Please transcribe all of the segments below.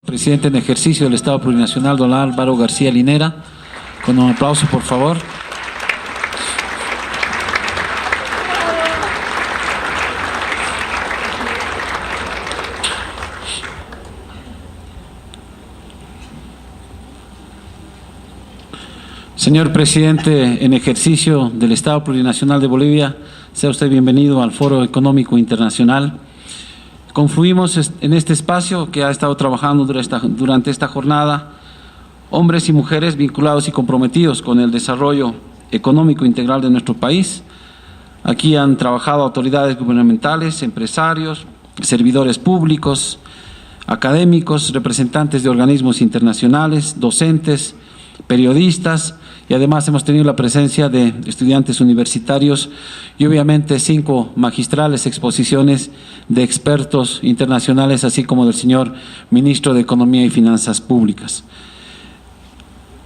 Presidente en ejercicio del Estado Plurinacional, don Álvaro García Linera. Con un aplauso, por favor. Señor Presidente en ejercicio del Estado Plurinacional de Bolivia, sea usted bienvenido al Foro Económico Internacional. Confluimos en este espacio que ha estado trabajando durante esta jornada hombres y mujeres vinculados y comprometidos con el desarrollo económico integral de nuestro país. Aquí han trabajado autoridades gubernamentales, empresarios, servidores públicos, académicos, representantes de organismos internacionales, docentes, periodistas, y además hemos tenido la presencia de estudiantes universitarios y obviamente 5 magistrales exposiciones de expertos internacionales, así como del señor Ministro de Economía y Finanzas Públicas.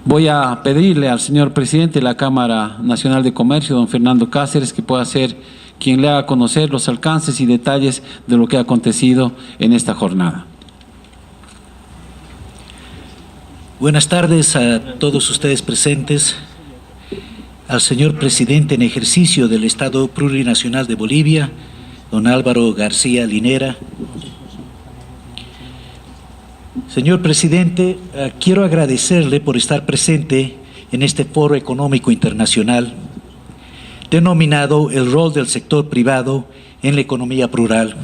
Voy a pedirle al señor Presidente de la Cámara Nacional de Comercio, don Fernando Cáceres, que pueda ser quien le haga conocer los alcances y detalles de lo que ha acontecido en esta jornada. Buenas tardes a todos ustedes presentes, al señor Presidente en ejercicio del Estado Plurinacional de Bolivia, don Álvaro García Linera. Señor Presidente, quiero agradecerle por estar presente en este Foro Económico Internacional denominado El rol del sector privado en la economía plural.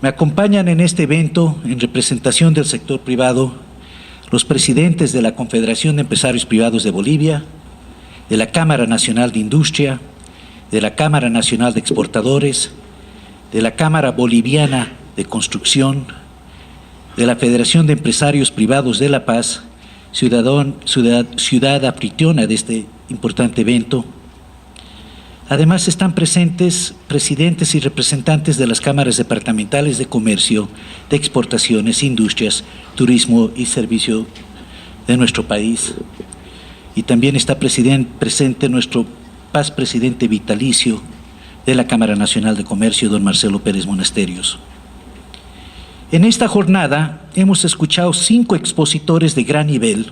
Me acompañan en este evento, en representación del sector privado, los presidentes de la Confederación de Empresarios Privados de Bolivia, de la Cámara Nacional de Industria, de la Cámara Nacional de Exportadores, de la Cámara Boliviana de Construcción, de la Federación de Empresarios Privados de La Paz, ciudad anfitriona de este importante evento. Además están presentes presidentes y representantes de las cámaras departamentales de comercio, de exportaciones, industrias, turismo y servicio de nuestro país. Y también está presente nuestro paz presidente vitalicio de la Cámara Nacional de Comercio, don Marcelo Pérez Monasterios. En esta jornada hemos escuchado 5 expositores de gran nivel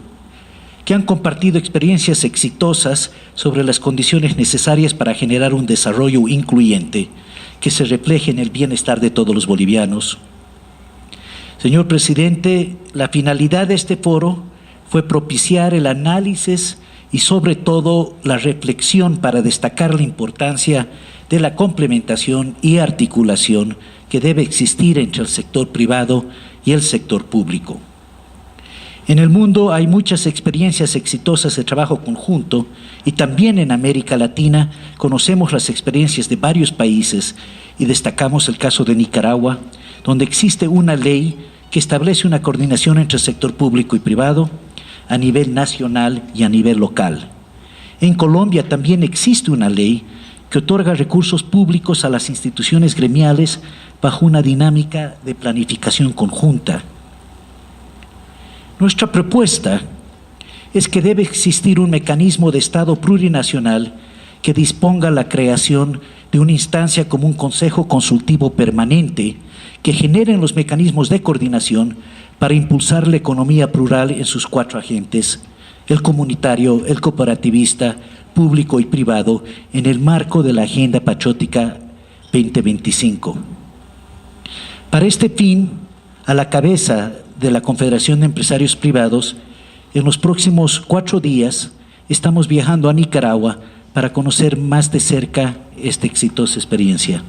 que han compartido experiencias exitosas sobre las condiciones necesarias para generar un desarrollo incluyente que se refleje en el bienestar de todos los bolivianos. Señor Presidente, la finalidad de este foro fue propiciar el análisis y sobre todo la reflexión para destacar la importancia de la complementación y articulación que debe existir entre el sector privado y el sector público. En el mundo hay muchas experiencias exitosas de trabajo conjunto y también en América Latina conocemos las experiencias de varios países y destacamos el caso de Nicaragua, donde existe una ley que establece una coordinación entre el sector público y privado a nivel nacional y a nivel local. En Colombia también existe una ley que otorga recursos públicos a las instituciones gremiales bajo una dinámica de planificación conjunta. Nuestra propuesta es que debe existir un mecanismo de Estado plurinacional que disponga la creación de una instancia como un Consejo Consultivo Permanente que genere los mecanismos de coordinación para impulsar la economía plural en sus 4 agentes, el comunitario, el cooperativista, público y privado, en el marco de la Agenda Patriótica 2025. Para este fin, a la cabeza de la Confederación de Empresarios Privados, en los próximos 4 días estamos viajando a Nicaragua para conocer más de cerca esta exitosa experiencia.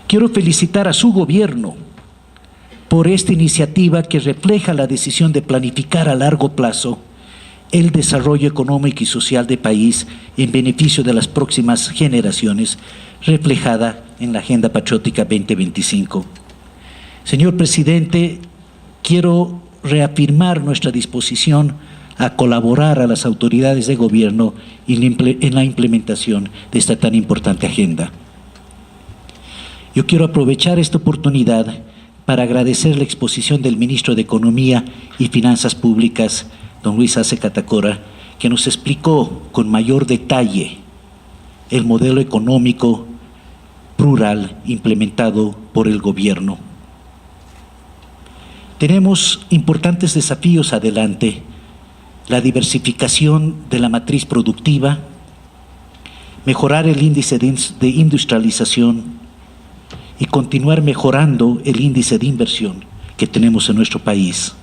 Quiero felicitar a su gobierno por esta iniciativa que refleja la decisión de planificar a largo plazo el desarrollo económico y social del país en beneficio de las próximas generaciones, reflejada en la Agenda Patriótica 2025. Señor Presidente, quiero reafirmar nuestra disposición a colaborar a las autoridades de gobierno en la implementación de esta tan importante agenda. Yo quiero aprovechar esta oportunidad para agradecer la exposición del Ministro de Economía y Finanzas Públicas, don Luis Arce Catacora, que nos explicó con mayor detalle el modelo económico plural implementado por el gobierno. Tenemos importantes desafíos adelante: la diversificación de la matriz productiva, mejorar el índice de industrialización y continuar mejorando el índice de inversión que tenemos en nuestro país.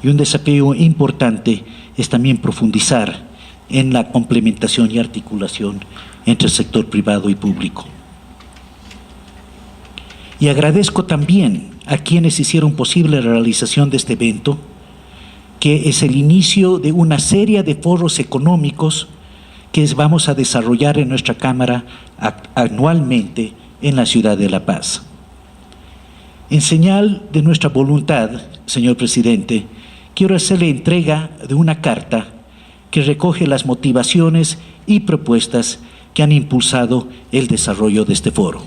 Y un desafío importante es también profundizar en la complementación y articulación entre el sector privado y público. Y agradezco también a quienes hicieron posible la realización de este evento, que es el inicio de una serie de foros económicos que vamos a desarrollar en nuestra Cámara anualmente en la ciudad de La Paz. En señal de nuestra voluntad, señor presidente, quiero hacerle entrega de una carta que recoge las motivaciones y propuestas que han impulsado el desarrollo de este foro.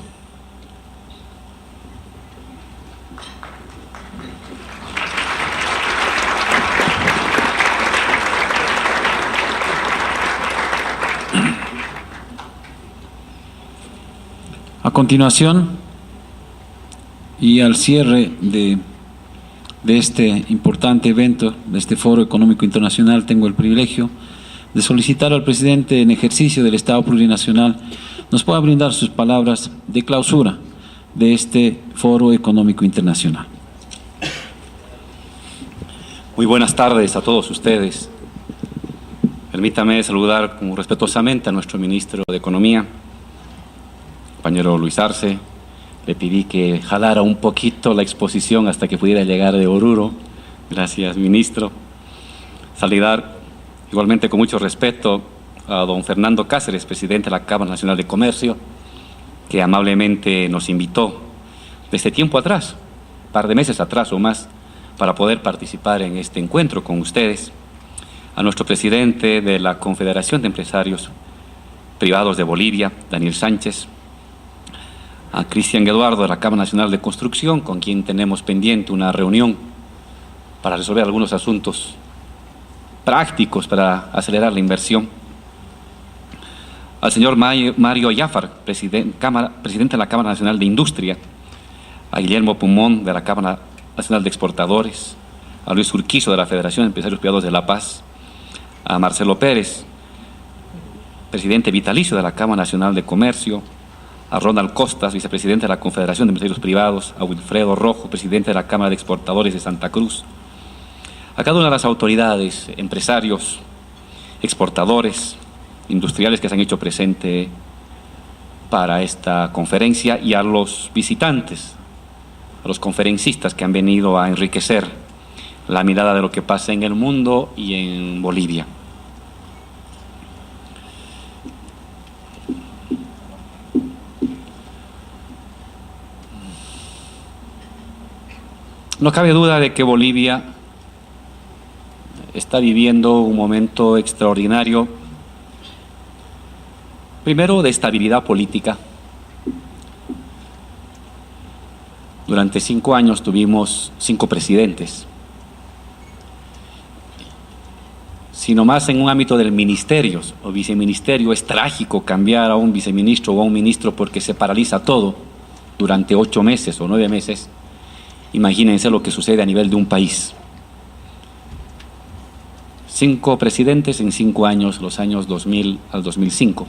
A continuación, y al cierre de este importante evento, de este Foro Económico Internacional, tengo el privilegio de solicitar al presidente en ejercicio del Estado Plurinacional nos pueda brindar sus palabras de clausura de este Foro Económico Internacional. Muy buenas tardes a todos ustedes. Permítame saludar respetuosamente a nuestro ministro de Economía, compañero Luis Arce. Le pedí que jalara un poquito la exposición hasta que pudiera llegar de Oruro. Gracias, ministro. Saludar igualmente con mucho respeto a don Fernando Cáceres, presidente de la Cámara Nacional de Comercio, que amablemente nos invitó desde tiempo atrás, un par de meses atrás o más, para poder participar en este encuentro con ustedes. A nuestro presidente de la Confederación de Empresarios Privados de Bolivia, Daniel Sánchez, a Cristian Eduardo de la Cámara Nacional de Construcción, con quien tenemos pendiente una reunión para resolver algunos asuntos prácticos para acelerar la inversión. Al señor Mario Yafar, presidente de la Cámara Nacional de Industria, a Guillermo Pumón de la Cámara Nacional de Exportadores, a Luis Urquizo de la Federación de Empresarios Privados de La Paz, a Marcelo Pérez, presidente vitalicio de la Cámara Nacional de Comercio, a Ronald Costas, vicepresidente de la Confederación de Empresarios Privados, a Wilfredo Rojo, presidente de la Cámara de Exportadores de Santa Cruz, a cada una de las autoridades, empresarios, exportadores, industriales que se han hecho presente para esta conferencia, y a los visitantes, a los conferencistas que han venido a enriquecer la mirada de lo que pasa en el mundo y en Bolivia. No cabe duda de que Bolivia está viviendo un momento extraordinario, primero de estabilidad política. Durante 5 años tuvimos 5 presidentes. Si nomás en un ámbito del ministerio o viceministerio es trágico cambiar a un viceministro o a un ministro porque se paraliza todo durante 8 meses o 9 meses, imagínense lo que sucede a nivel de un país. 5 presidentes en 5 años, los años 2000 al 2005.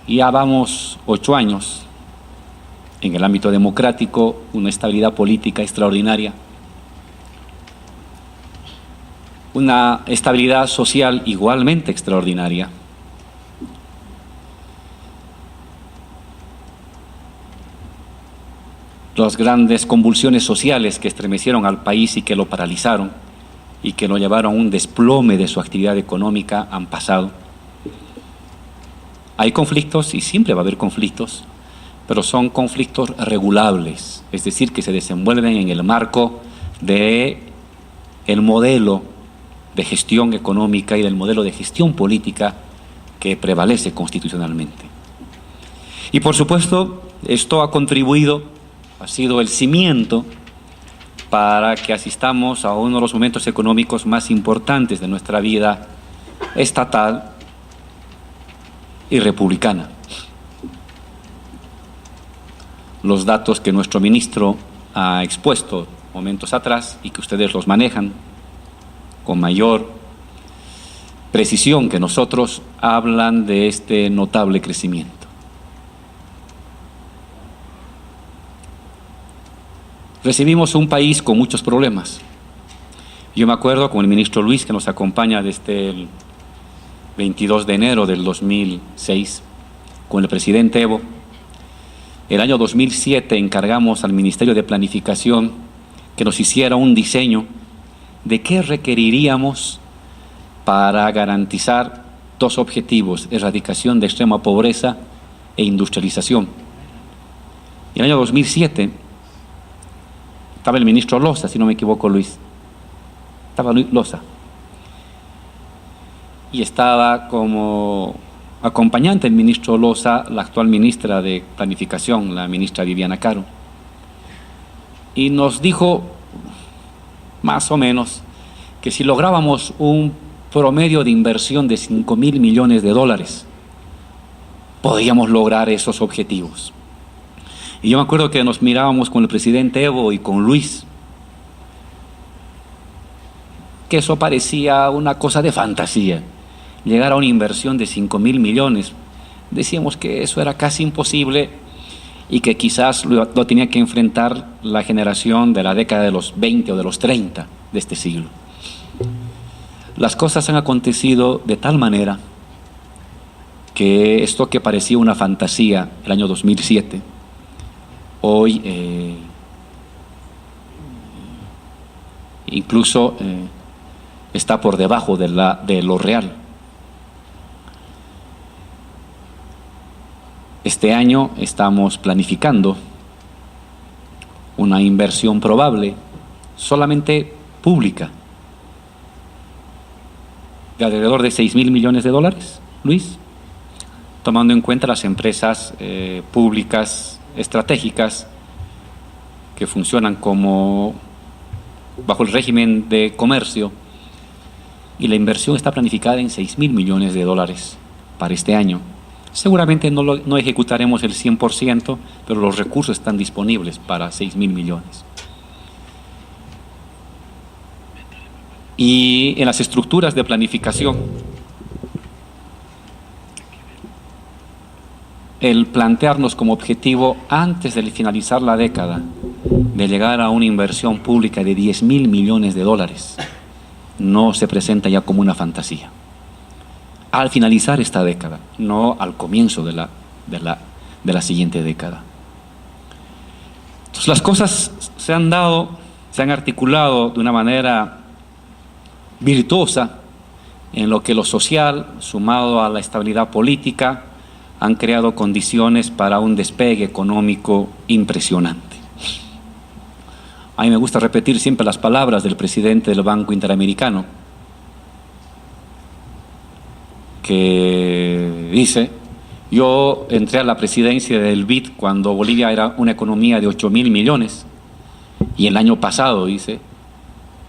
Y ya vamos 8 años en el ámbito democrático, una estabilidad política extraordinaria, una estabilidad social igualmente extraordinaria. Las grandes convulsiones sociales que estremecieron al país y que lo paralizaron y que lo llevaron a un desplome de su actividad económica han pasado. Hay conflictos y siempre va a haber conflictos, pero son conflictos regulables, es decir, que se desenvuelven en el marco de el modelo de gestión económica y del modelo de gestión política que prevalece constitucionalmente. Y por supuesto, esto ha contribuido, ha sido el cimiento para que asistamos a uno de los momentos económicos más importantes de nuestra vida estatal y republicana. los datos que nuestro ministro ha expuesto momentos atrás y que ustedes los manejan con mayor precisión que nosotros, hablan de este notable crecimiento. Recibimos un país con muchos problemas. Yo me acuerdo con el ministro Luis, que nos acompaña desde el 22 de enero del 2006, con el presidente Evo. El año 2007 encargamos al Ministerio de Planificación que nos hiciera un diseño de qué requeriríamos para garantizar dos objetivos: erradicación de extrema pobreza e industrialización. Y en el año 2007 estaba el ministro Loza, si no me equivoco, Luis. Estaba Luis Loza. Y estaba como acompañante del ministro Loza la actual ministra de Planificación, la ministra Viviana Caro. Y nos dijo, más o menos, que si lográbamos un promedio de inversión de 5.000 millones de dólares, podíamos lograr esos objetivos. Y yo me acuerdo que nos mirábamos con el presidente Evo y con Luis, que eso parecía una cosa de fantasía, llegar a una inversión de 5.000 millones. Decíamos que eso era casi imposible y que quizás lo tenía que enfrentar la generación de la década de los 20 o de los 30 de este siglo. Las cosas han acontecido de tal manera que esto que parecía una fantasía el año 2007, hoy incluso está por debajo de lo real. Este año estamos planificando una inversión probable, solamente pública, de alrededor de 6.000 millones de dólares, Luis, tomando en cuenta las empresas públicas estratégicas que funcionan como bajo el régimen de comercio, y la inversión está planificada en 6.000 millones de dólares para este año. Seguramente no ejecutaremos el 100%, pero los recursos están disponibles para 6.000 millones. Y en las estructuras de planificación, el plantearnos como objetivo, antes de finalizar la década, de llegar a una inversión pública de 10.000 millones de dólares, no se presenta ya como una fantasía. Al finalizar esta década, no al comienzo de la siguiente década. Entonces las cosas se han articulado de una manera virtuosa, en lo que lo social, sumado a la estabilidad política, han creado condiciones para un despegue económico impresionante. A mí me gusta repetir siempre las palabras del presidente del Banco Interamericano, que dice: yo entré a la presidencia del BID cuando Bolivia era una economía de 8.000 millones, y el año pasado, dice,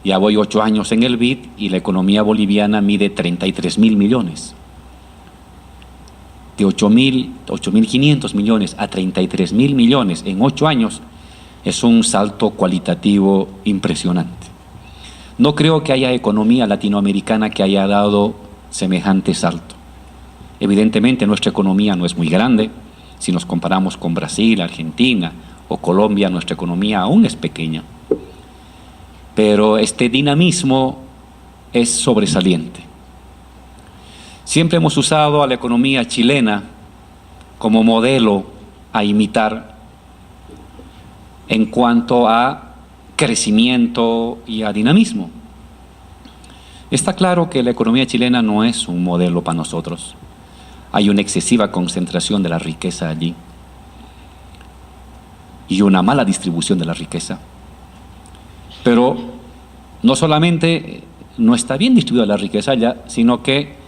ya voy 8 años en el BID y la economía boliviana mide 33.000 millones. De 8.500 millones a 33.000 millones en 8 años es un salto cualitativo impresionante. No creo que haya economía latinoamericana que haya dado semejante salto. Evidentemente nuestra economía no es muy grande. Si nos comparamos con Brasil, Argentina o Colombia, nuestra economía aún es pequeña. Pero este dinamismo es sobresaliente. Siempre hemos usado a la economía chilena como modelo a imitar en cuanto a crecimiento y a dinamismo. Está claro que la economía chilena no es un modelo para nosotros. Hay una excesiva concentración de la riqueza allí y una mala distribución de la riqueza. Pero no solamente no está bien distribuida la riqueza allá, sino que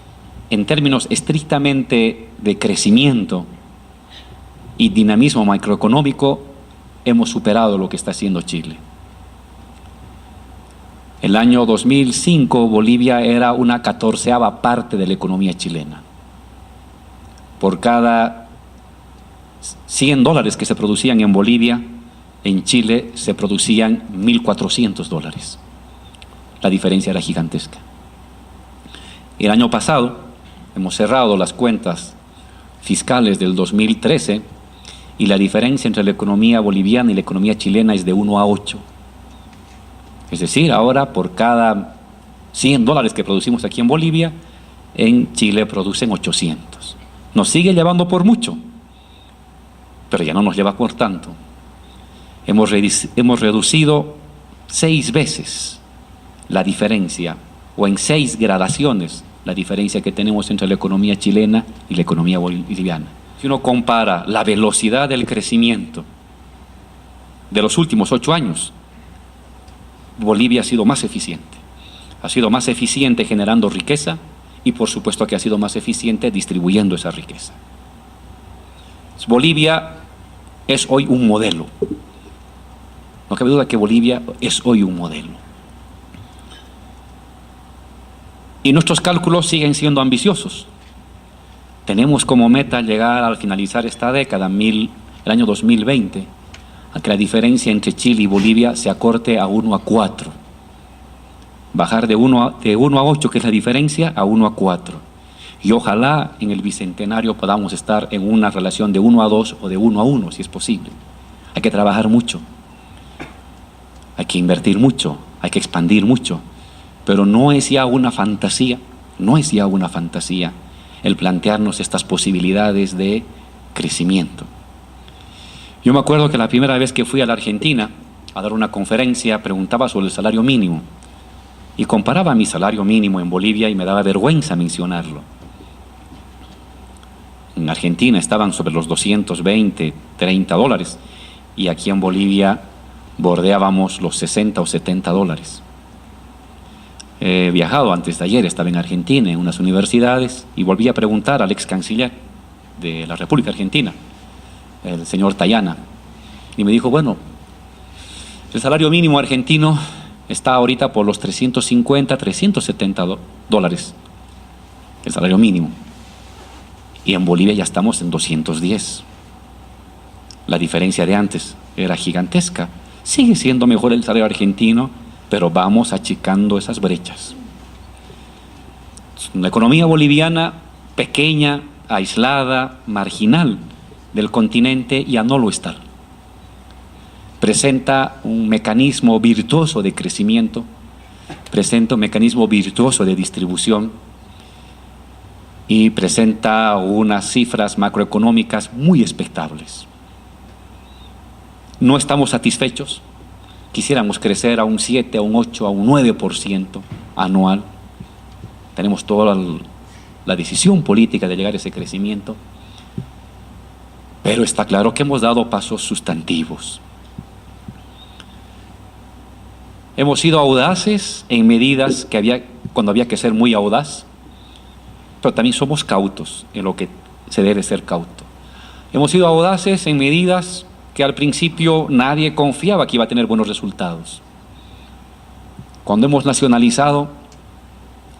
en términos estrictamente de crecimiento y dinamismo macroeconómico hemos superado lo que está haciendo Chile. El año 2005 Bolivia era una 14ª parte de la economía chilena. Por cada $100 que se producían en Bolivia, en Chile se producían $1.400. La diferencia era gigantesca. El año pasado hemos cerrado las cuentas fiscales del 2013 y la diferencia entre la economía boliviana y la economía chilena es de 1 a 8. Es decir, ahora por cada $100 que producimos aquí en Bolivia, en Chile producen 800. Nos sigue llevando por mucho, pero ya no nos lleva por tanto. Hemos reducido 6 veces la diferencia, o en 6 gradaciones, la diferencia que tenemos entre la economía chilena y la economía boliviana. Si uno compara la velocidad del crecimiento de los últimos 8 años, Bolivia ha sido más eficiente. Ha sido más eficiente generando riqueza y por supuesto que ha sido más eficiente distribuyendo esa riqueza. Bolivia es hoy un modelo. No cabe duda que Bolivia es hoy un modelo. Y nuestros cálculos siguen siendo ambiciosos. Tenemos como meta llegar al finalizar esta década, el año 2020, a que la diferencia entre Chile y Bolivia se acorte a 1 a 4. Bajar de 1 a 8, que es la diferencia, a 1 a 4. Y ojalá en el bicentenario podamos estar en una relación de 1 a 2 o de 1 a 1, si es posible. Hay que trabajar mucho. Hay que invertir mucho, hay que expandir mucho, pero no es ya una fantasía, el plantearnos estas posibilidades de crecimiento. Yo me acuerdo que la primera vez que fui a la Argentina a dar una conferencia, preguntaba sobre el salario mínimo y comparaba mi salario mínimo en Bolivia y me daba vergüenza mencionarlo. En Argentina estaban sobre los 220, $30 y aquí en Bolivia bordeábamos los 60 o $70. He viajado antes de ayer, estaba en Argentina, en unas universidades, y volví a preguntar al ex canciller de la República Argentina, el señor Tayana, y me dijo, bueno, el salario mínimo argentino está ahorita por los 350, $370, el salario mínimo, y en Bolivia ya estamos en 210. La diferencia de antes era gigantesca. Sigue siendo mejor el salario argentino, pero vamos achicando esas brechas. Una economía boliviana pequeña, aislada, marginal del continente, ya no lo está. Presenta un mecanismo virtuoso de crecimiento, presenta un mecanismo virtuoso de distribución y presenta unas cifras macroeconómicas muy expectables. No estamos satisfechos, quisiéramos crecer a un 7, a un 8, a un 9% anual. Tenemos toda la decisión política de llegar a ese crecimiento, pero está claro que hemos dado pasos sustantivos. Hemos sido audaces en medidas que cuando había que ser muy audaz, pero también somos cautos en lo que se debe ser cauto. Hemos sido audaces en medidas que al principio nadie confiaba que iba a tener buenos resultados. Cuando hemos nacionalizado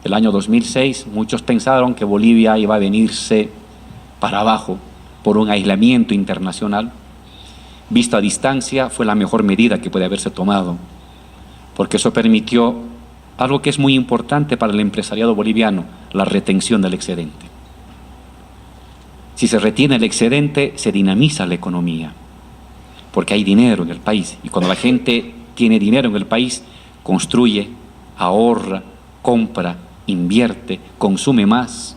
el año 2006, muchos pensaron que Bolivia iba a venirse para abajo por un aislamiento internacional. Visto a distancia, fue la mejor medida que puede haberse tomado, porque eso permitió algo que es muy importante para el empresariado boliviano, la retención del excedente. Si se retiene el excedente, se dinamiza la economía, porque hay dinero en el país, y cuando la gente tiene dinero en el país, construye, ahorra, compra, invierte, consume más,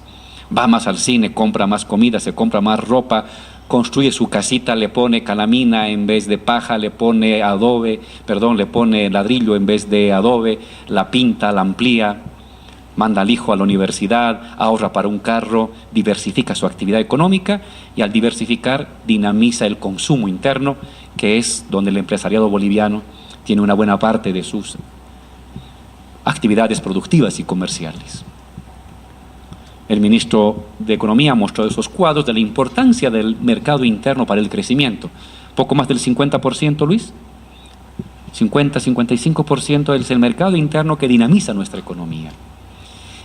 va más al cine, compra más comida, se compra más ropa, construye su casita, le pone calamina en vez de paja, le pone ladrillo en vez de adobe, la pinta, la amplía, manda al hijo a la universidad, ahorra para un carro, diversifica su actividad económica y al diversificar dinamiza el consumo interno, que es donde el empresariado boliviano tiene una buena parte de sus actividades productivas y comerciales. El ministro de Economía mostró esos cuadros de la importancia del mercado interno para el crecimiento. Poco más del 50%, Luis. 50-55% es el mercado interno que dinamiza nuestra economía.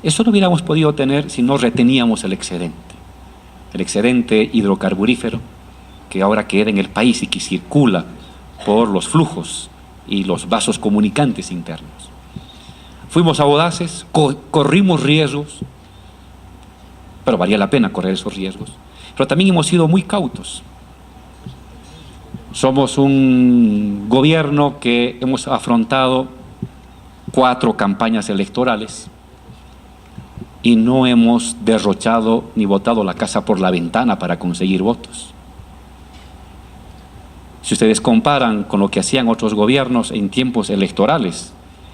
Eso no hubiéramos podido tener si no reteníamos el excedente hidrocarburífero, que ahora queda en el país y que circula por los flujos y los vasos comunicantes internos. Fuimos audaces, corrimos riesgos, pero valía la pena correr esos riesgos. Pero también hemos sido muy cautos. Somos un gobierno que hemos afrontado 4 campañas electorales y no hemos derrochado ni botado la casa por la ventana para conseguir votos. Si ustedes comparan con lo que hacían otros gobiernos en tiempos electorales,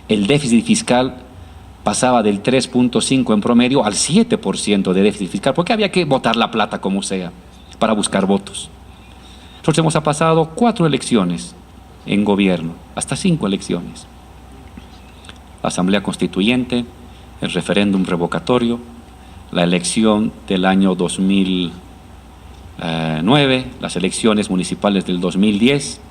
el déficit fiscal pasaba del 3.5 en promedio al 7% de déficit fiscal, porque había que botar la plata como sea para buscar votos. Nosotros hemos pasado 4 elecciones en gobierno, hasta 5 elecciones. La Asamblea Constituyente, el referéndum revocatorio, la elección del año 2009, las elecciones municipales del 2010.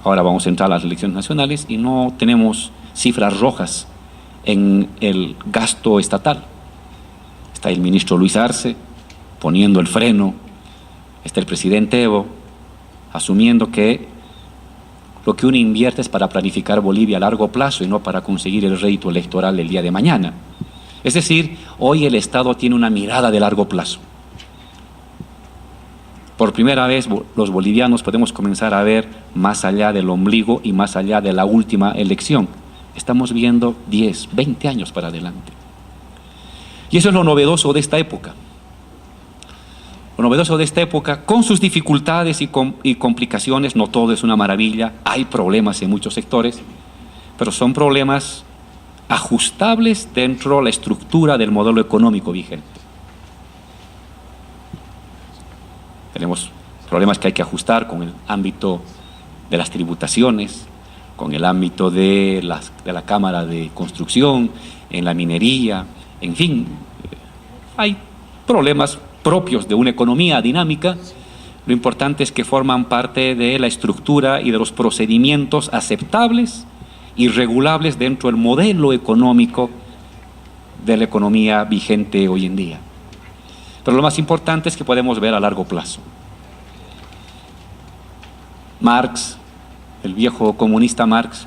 Ahora vamos a entrar a las elecciones nacionales y no tenemos cifras rojas en el gasto estatal. Está el ministro Luis Arce poniendo el freno, está el presidente Evo asumiendo que lo que uno invierte es para planificar Bolivia a largo plazo y no para conseguir el rédito electoral el día de mañana. Es decir, hoy el Estado tiene una mirada de largo plazo. Por primera vez los bolivianos podemos comenzar a ver más allá del ombligo y más allá de la última elección. Estamos viendo 10, 20 años para adelante. Y eso es lo novedoso de esta época. Lo novedoso de esta época, con sus dificultades y complicaciones, no todo es una maravilla, hay problemas en muchos sectores, pero son problemas ajustables dentro de la estructura del modelo económico vigente. Tenemos problemas que hay que ajustar con el ámbito de las tributaciones, con el ámbito de la Cámara de Construcción, en la minería, en fin, hay problemas propios de una economía dinámica. Lo importante es que forman parte de la estructura y de los procedimientos aceptables y regulables dentro del modelo económico de la economía vigente hoy en día. Pero lo más importante es que podemos ver a largo plazo. Marx, el viejo comunista Marx,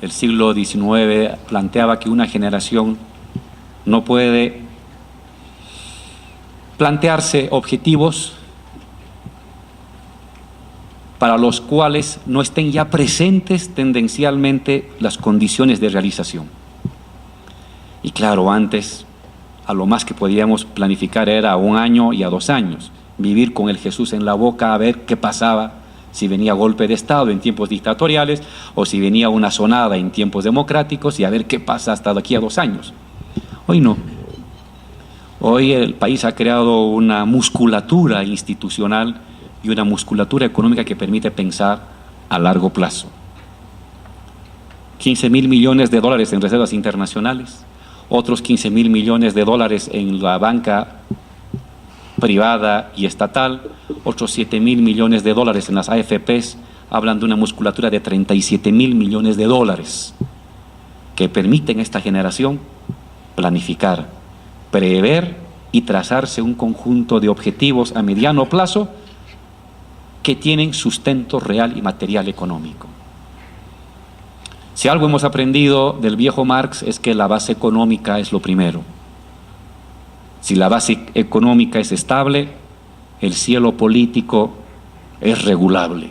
del siglo XIX, planteaba que una generación no puede plantearse objetivos para los cuales no estén ya presentes tendencialmente las condiciones de realización. Y claro, antes a lo más que podíamos planificar era a 1 año y a 2 años, vivir con el Jesús en la boca a ver qué pasaba, si venía golpe de Estado en tiempos dictatoriales o si venía una sonada en tiempos democráticos y a ver qué pasa hasta de aquí a 2 años. Hoy no. Hoy el país ha creado una musculatura institucional y una musculatura económica que permite pensar a largo plazo. 15.000 millones de dólares en reservas internacionales, otros 15.000 millones de dólares en la banca privada y estatal, otros 7.000 millones de dólares en las AFPs, hablan de una musculatura de 37.000 millones de dólares que permiten a esta generación planificar, prever y trazarse un conjunto de objetivos a mediano plazo que tienen sustento real y material económico. Si algo hemos aprendido del viejo Marx es que la base económica es lo primero. Si la base económica es estable, el cielo político es regulable.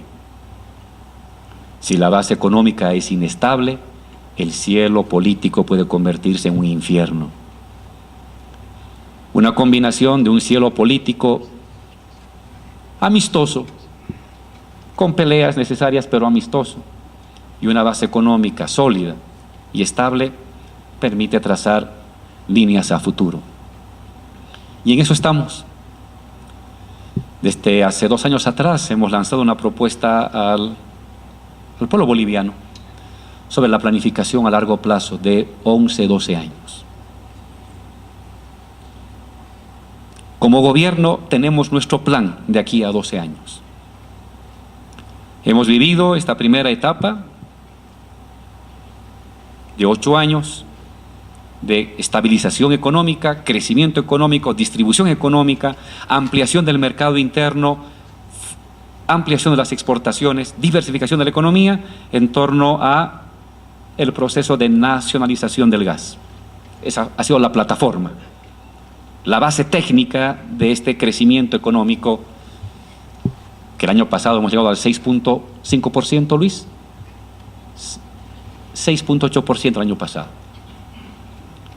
Si la base económica es inestable, el cielo político puede convertirse en un infierno. Una combinación de un cielo político amistoso, con peleas necesarias pero amistoso, y una base económica sólida y estable permite trazar líneas a futuro. Y en eso estamos. Desde hace 2 años atrás hemos lanzado una propuesta al pueblo boliviano sobre la planificación a largo plazo de 11, 12 años. Como gobierno tenemos nuestro plan de aquí a 12 años. Hemos vivido esta primera etapa de 8 años de estabilización económica, crecimiento económico, distribución económica, ampliación del mercado interno, ampliación de las exportaciones, diversificación de la economía en torno a el proceso de nacionalización del gas. Esa ha sido la plataforma, la base técnica de este crecimiento económico que el año pasado hemos llegado al 6.5%, Luis, 6.8% el año pasado,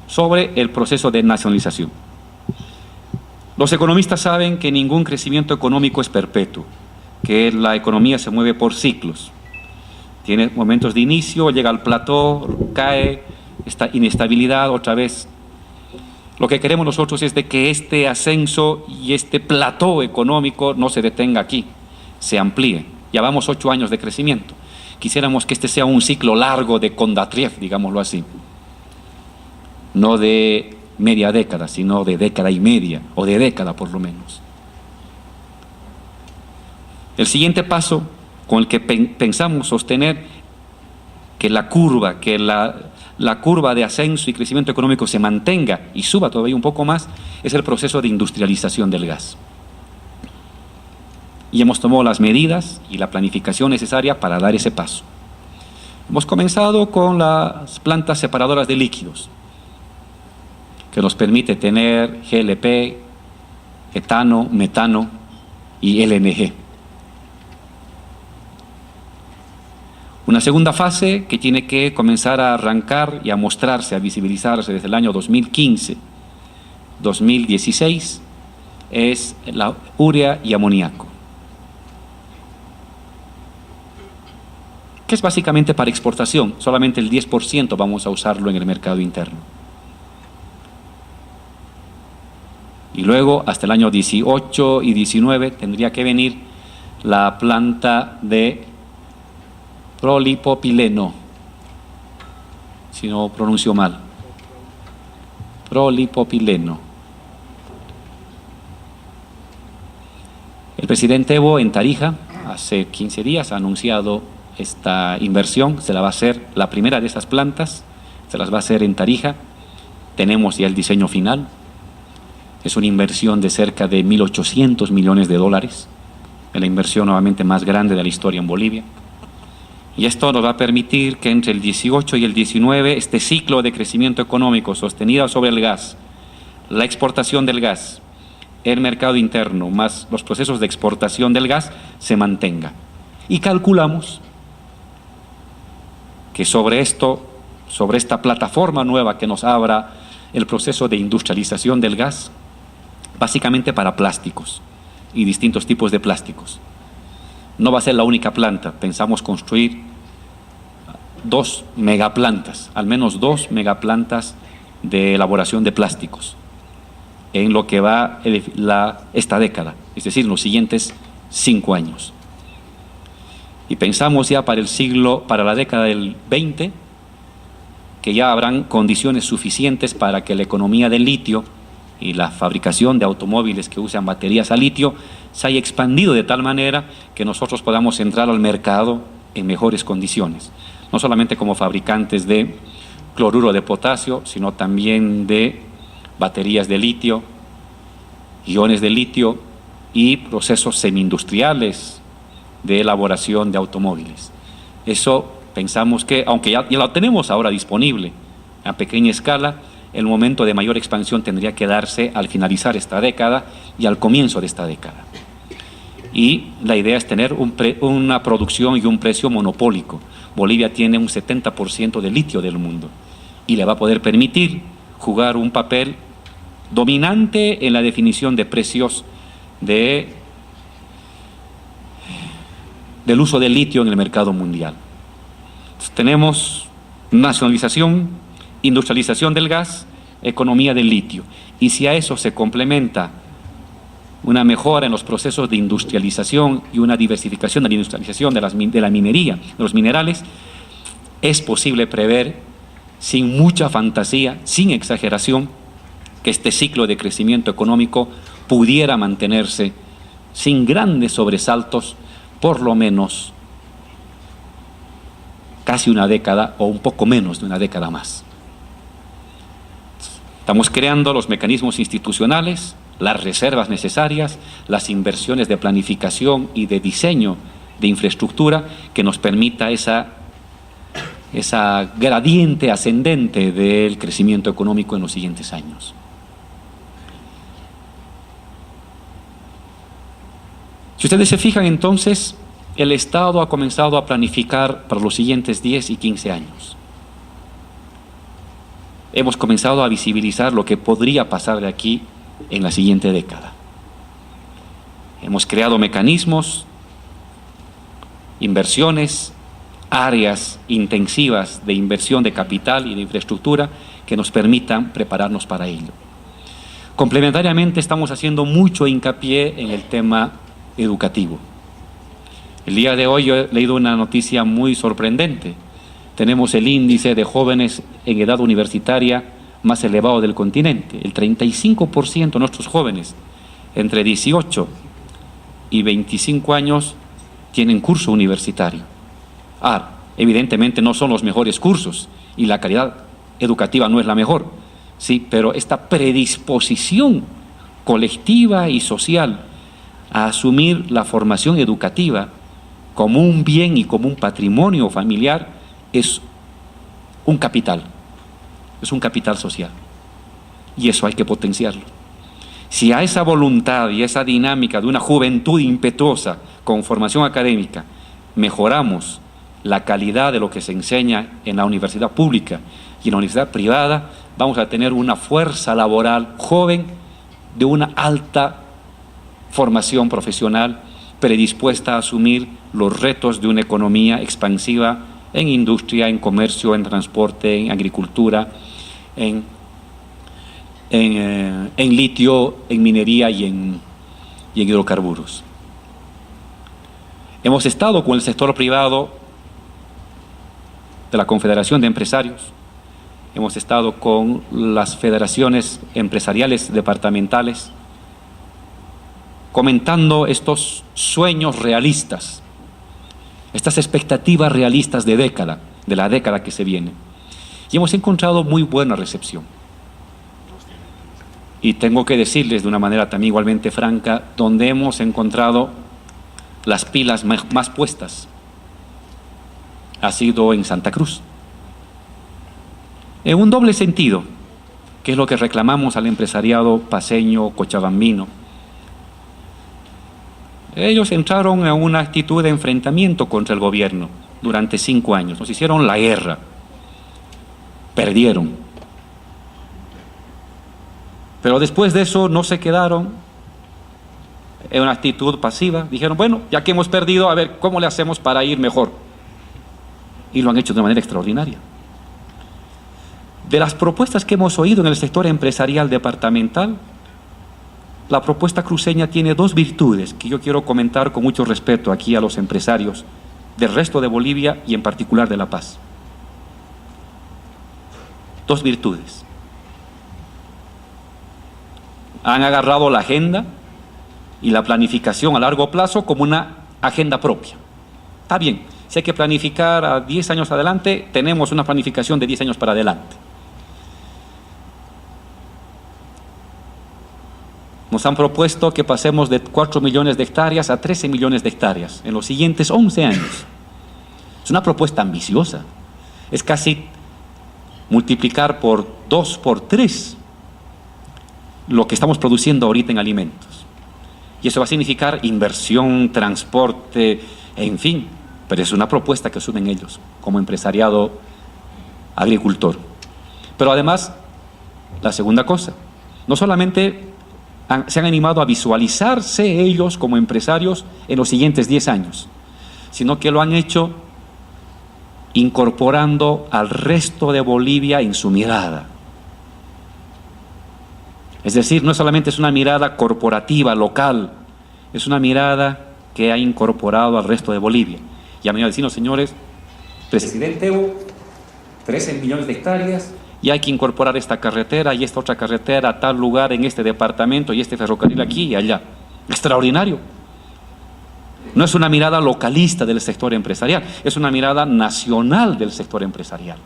sobre el proceso de nacionalización. Los economistas saben que ningún crecimiento económico es perpetuo, que la economía se mueve por ciclos. Tiene momentos de inicio, llega al plató, cae, esta inestabilidad otra vez. Lo que queremos nosotros es de que este ascenso y este plató económico no se detenga aquí, se amplíe. Llevamos 8 años de crecimiento. Quisiéramos que este sea un ciclo largo de Kondratiev, digámoslo así. No de media década, sino de década y media, o de década por lo menos. El siguiente paso con el que pensamos sostener que la curva de ascenso y crecimiento económico se mantenga y suba todavía un poco más, es el proceso de industrialización del gas. Y hemos tomado las medidas y la planificación necesaria para dar ese paso. Hemos comenzado con las plantas separadoras de líquidos, que nos permite tener GLP, etano, metano y LNG. Una segunda fase que tiene que comenzar a arrancar y a mostrarse, a visibilizarse desde el año 2015, 2016, es la urea y amoníaco, que es básicamente para exportación. Solamente el 10% vamos a usarlo en el mercado interno. Y luego, hasta el año 18 y 19, tendría que venir la planta de prolipopileno, si no pronuncio mal. Prolipopileno. El presidente Evo en Tarija, hace 15 días, ha anunciado esta inversión. Se la va a hacer, la primera de estas plantas, se las va a hacer en Tarija. Tenemos ya el diseño final. Es una inversión de cerca de 1.800 millones de dólares. Es la inversión nuevamente más grande de la historia en Bolivia. Y esto nos va a permitir que entre el 18 y el 19 este ciclo de crecimiento económico sostenido sobre el gas, la exportación del gas, el mercado interno, más los procesos de exportación del gas, se mantenga. Y calculamos que sobre esto, sobre esta plataforma nueva que nos abra el proceso de industrialización del gas, básicamente para plásticos y distintos tipos de plásticos. No va a ser la única planta, pensamos construir 2 megaplantas, al menos 2 megaplantas de elaboración de plásticos en lo que va esta década, es decir, en los siguientes 5 años. Y pensamos ya para la década del 20, que ya habrán condiciones suficientes para que la economía del litio y la fabricación de automóviles que usan baterías a litio se haya expandido de tal manera que nosotros podamos entrar al mercado en mejores condiciones, no solamente como fabricantes de cloruro de potasio, sino también de baterías de litio, iones de litio y procesos semi-industriales de elaboración de automóviles. Eso pensamos que, aunque ya lo tenemos ahora disponible a pequeña escala, el momento de mayor expansión tendría que darse al finalizar esta década y al comienzo de esta década. Y la idea es tener una producción y un precio monopólico. Bolivia tiene un 70% de litio del mundo y le va a poder permitir jugar un papel dominante en la definición de precios del uso del litio en el mercado mundial. Entonces, tenemos nacionalización, industrialización del gas, economía del litio. Y si a eso se complementa una mejora en los procesos de industrialización y una diversificación de la industrialización de la minería, de los minerales, es posible prever, sin mucha fantasía, sin exageración, que este ciclo de crecimiento económico pudiera mantenerse sin grandes sobresaltos, por lo menos casi una década o un poco menos de una década más. Estamos creando los mecanismos institucionales, las reservas necesarias, las inversiones de planificación y de diseño de infraestructura que nos permita esa gradiente ascendente del crecimiento económico en los siguientes años. Si ustedes se fijan, entonces, el Estado ha comenzado a planificar para los siguientes 10 y 15 años. Hemos comenzado a visibilizar lo que podría pasar de aquí en la siguiente década. Hemos creado mecanismos, inversiones, áreas intensivas de inversión de capital y de infraestructura que nos permitan prepararnos para ello. Complementariamente, estamos haciendo mucho hincapié en el tema educativo. El día de hoy yo he leído una noticia muy sorprendente. Tenemos el índice de jóvenes en edad universitaria más elevado del continente. El 35% de nuestros jóvenes entre 18 y 25 años tienen curso universitario. Evidentemente no son los mejores cursos y la calidad educativa no es la mejor, sí, pero esta predisposición colectiva y social a asumir la formación educativa como un bien y como un patrimonio familiar es un capital social, y eso hay que potenciarlo. Si a esa voluntad y esa dinámica de una juventud impetuosa con formación académica mejoramos la calidad de lo que se enseña en la universidad pública y en la universidad privada, vamos a tener una fuerza laboral joven de una alta formación profesional predispuesta a asumir los retos de una economía expansiva en industria, en comercio, en transporte, en agricultura, en litio, en minería y en hidrocarburos. Hemos estado con el sector privado de la Confederación de Empresarios, hemos estado con las federaciones empresariales departamentales, comentando estos sueños realistas, estas expectativas realistas de la década que se viene. Y hemos encontrado muy buena recepción. Y tengo que decirles de una manera también igualmente franca, donde hemos encontrado las pilas más puestas ha sido en Santa Cruz. En un doble sentido, que es lo que reclamamos al empresariado paceño, cochabambino. Ellos entraron en una actitud de enfrentamiento contra el gobierno durante 5 años. Nos hicieron la guerra. Perdieron. Pero después de eso no se quedaron en una actitud pasiva. Dijeron, bueno, ya que hemos perdido, a ver, ¿cómo le hacemos para ir mejor? Y lo han hecho de una manera extraordinaria. De las propuestas que hemos oído en el sector empresarial departamental, la propuesta cruceña tiene 2 virtudes que yo quiero comentar con mucho respeto aquí a los empresarios del resto de Bolivia y en particular de La Paz. 2 virtudes. Han agarrado la agenda y la planificación a largo plazo como una agenda propia. Está bien, si hay que planificar a 10 años adelante, tenemos una planificación de 10 años para adelante. Nos han propuesto que pasemos de 4 millones de hectáreas a 13 millones de hectáreas en los siguientes 11 años. Es una propuesta ambiciosa. Es casi multiplicar por 2, por 3 lo que estamos produciendo ahorita en alimentos. Y eso va a significar inversión, transporte, en fin. Pero es una propuesta que asumen ellos como empresariado agricultor. Pero además, la segunda cosa, no solamente se han animado a visualizarse ellos como empresarios en los siguientes 10 años, sino que lo han hecho incorporando al resto de Bolivia en su mirada. Es decir, no solamente es una mirada corporativa, local, es una mirada que ha incorporado al resto de Bolivia. Y a mí me decían, señores, presidente Evo, 13 millones de hectáreas, y hay que incorporar esta carretera y esta otra carretera a tal lugar en este departamento y este ferrocarril aquí y allá. Extraordinario. No es una mirada localista del sector empresarial, es una mirada nacional del sector empresarial.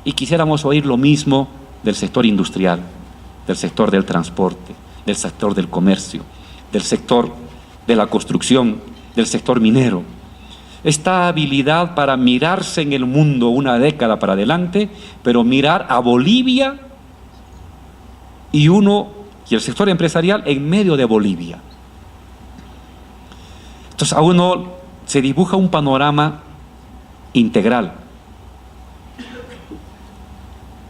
Y quisiéramos oír lo mismo del sector industrial, del sector del transporte, del sector del comercio, del sector de la construcción, del sector minero. Esta habilidad para mirarse en el mundo una década para adelante, pero mirar a Bolivia y el sector empresarial en medio de Bolivia. Entonces a uno se dibuja un panorama integral.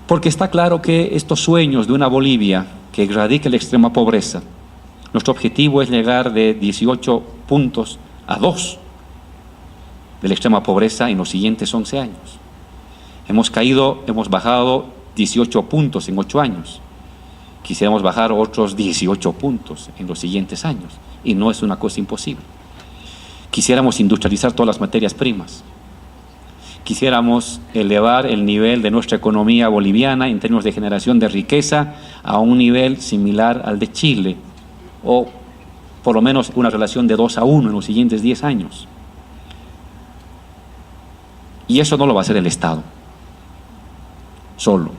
Porque está claro que estos sueños de una Bolivia que erradique la extrema pobreza, nuestro objetivo es llegar de 18 puntos a 2 de la extrema pobreza en los siguientes 11 años. Hemos bajado 18 puntos en 8 años. Quisiéramos bajar otros 18 puntos en los siguientes años, y no es una cosa imposible. Quisiéramos industrializar todas las materias primas. Quisiéramos elevar el nivel de nuestra economía boliviana en términos de generación de riqueza a un nivel similar al de Chile, o por lo menos una relación de 2-1 en los siguientes 10 años. Y eso no lo va a hacer el Estado solo.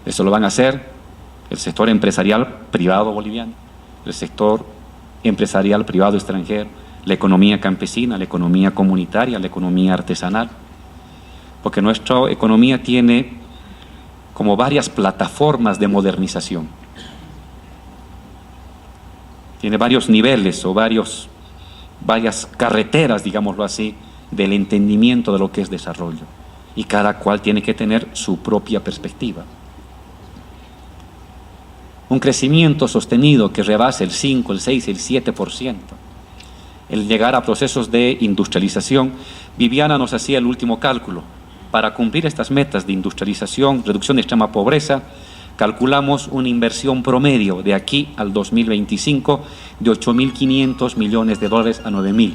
Eso lo van a hacer el sector empresarial privado boliviano, el sector empresarial privado extranjero, la economía campesina, la economía comunitaria, la economía artesanal. Porque nuestra economía tiene como varias plataformas de modernización. Tiene varios niveles o varias carreteras, digámoslo así, del entendimiento de lo que es desarrollo. Y cada cual tiene que tener su propia perspectiva. Un crecimiento sostenido que rebase el 5, el 6, el 7%. El llegar a procesos de industrialización. Viviana nos hacía el último cálculo. Para cumplir estas metas de industrialización, reducción de extrema pobreza, calculamos una inversión promedio de aquí al 2025 de $8.500 millones a $9.000.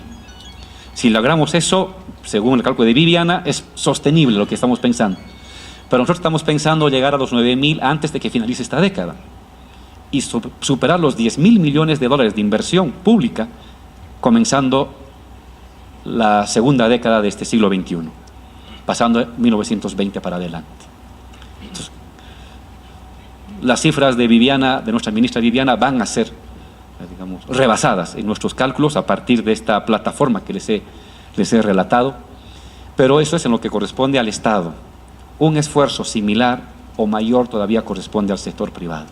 Si logramos eso, según el cálculo de Viviana, es sostenible lo que estamos pensando. Pero nosotros estamos pensando llegar a los 9.000 antes de que finalice esta década y superar los $10.000 millones de inversión pública, comenzando la segunda década de este siglo XXI. Pasando de 1920 para adelante. Entonces, las cifras de Viviana, de nuestra ministra Viviana, van a ser, digamos, rebasadas en nuestros cálculos a partir de esta plataforma que les he relatado, pero eso es en lo que corresponde al Estado. Un esfuerzo similar o mayor todavía corresponde al sector privado.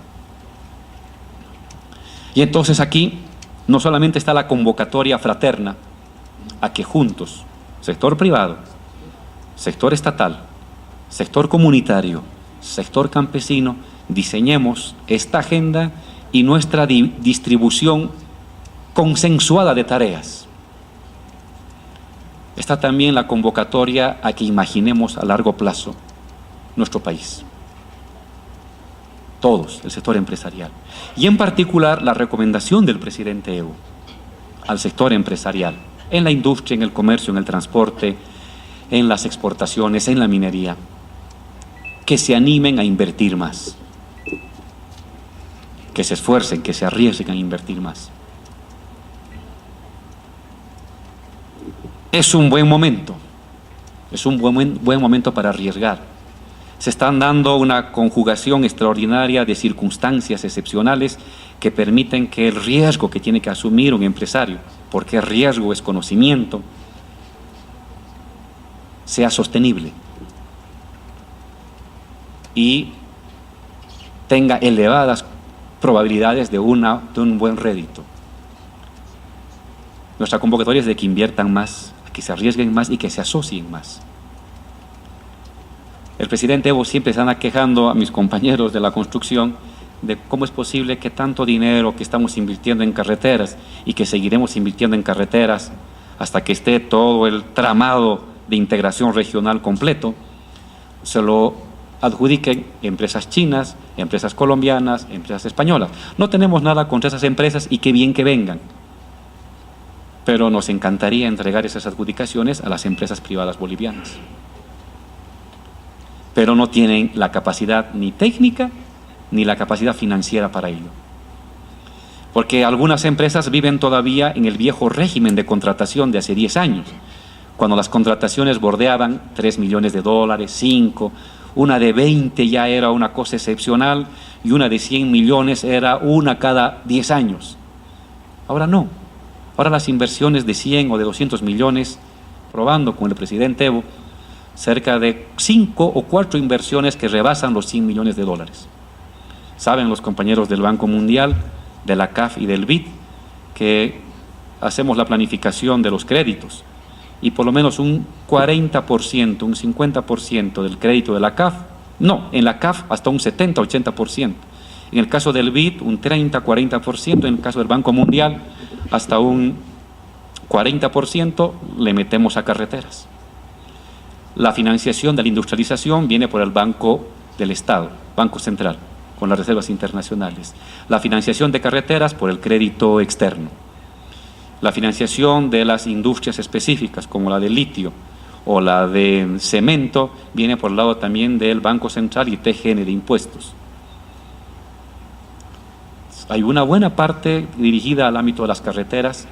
Y entonces aquí no solamente está la convocatoria fraterna a que juntos, sector privado, sector estatal, sector comunitario, sector campesino, diseñemos esta agenda y nuestra distribución consensuada de tareas. Está también la convocatoria a que imaginemos a largo plazo nuestro país. Todos, el sector empresarial. Y en particular la recomendación del presidente Evo al sector empresarial, en la industria, en el comercio, en el transporte, en las exportaciones, en la minería, que se animen a invertir más, que se esfuercen, que se arriesguen a invertir más. Es un buen momento, es un buen momento para arriesgar. Se están dando una conjugación extraordinaria de circunstancias excepcionales que permiten que el riesgo que tiene que asumir un empresario, porque riesgo es conocimiento, sea sostenible y tenga elevadas probabilidades de un buen rédito. Nuestra convocatoria es de que inviertan más, que se arriesguen más y que se asocien más. El presidente Evo siempre se anda quejando a mis compañeros de la construcción de cómo es posible que tanto dinero que estamos invirtiendo en carreteras y que seguiremos invirtiendo en carreteras hasta que esté todo el tramado de integración regional completo, se lo adjudiquen empresas chinas, empresas colombianas, empresas españolas. No tenemos nada contra esas empresas y qué bien que vengan, pero nos encantaría entregar esas adjudicaciones a las empresas privadas bolivianas. Pero no tienen la capacidad ni técnica ni la capacidad financiera para ello. Porque algunas empresas viven todavía en el viejo régimen de contratación de hace 10 años, cuando las contrataciones bordeaban $3 millones, 5, una de 20 ya era una cosa excepcional y una de 100 millones era una cada 10 años. Ahora no. Ahora las inversiones de 100 o de 200 millones, probando con el presidente Evo, cerca de 5 o 4 inversiones que rebasan los 100 millones de dólares. Saben los compañeros del Banco Mundial, de la CAF y del BID, que hacemos la planificación de los créditos y por lo menos un 40%, un 50% del crédito de la CAF, no, en la CAF hasta un 70-80%. En el caso del BID, un 30-40%, en el caso del Banco Mundial, hasta un 40% le metemos a carreteras. La financiación de la industrialización viene por el Banco del Estado, Banco Central, con las reservas internacionales. La financiación de carreteras por el crédito externo. La financiación de las industrias específicas, como la de litio o la de cemento, viene por el lado también del Banco Central y TGN de impuestos. Hay una buena parte dirigida al ámbito de las carreteras,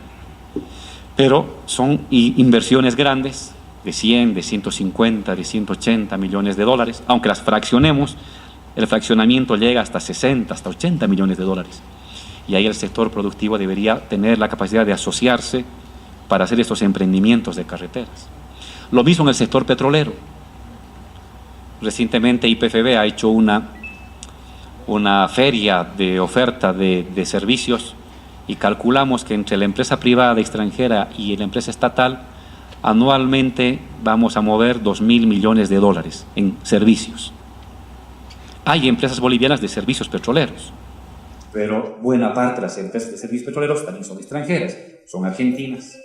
pero son inversiones grandes, de 100, de 150, de 180 millones de dólares, aunque las fraccionemos, el fraccionamiento llega hasta 60, hasta 80 millones de dólares. Y ahí el sector productivo debería tener la capacidad de asociarse para hacer estos emprendimientos de carreteras. Lo mismo en el sector petrolero. Recientemente YPFB ha hecho una feria de oferta de servicios y calculamos que entre la empresa privada extranjera y la empresa estatal anualmente vamos a mover 2.000 millones de dólares en servicios. Hay empresas bolivianas de servicios petroleros, pero buena parte de las empresas de servicios petroleros también son extranjeras, son argentinas,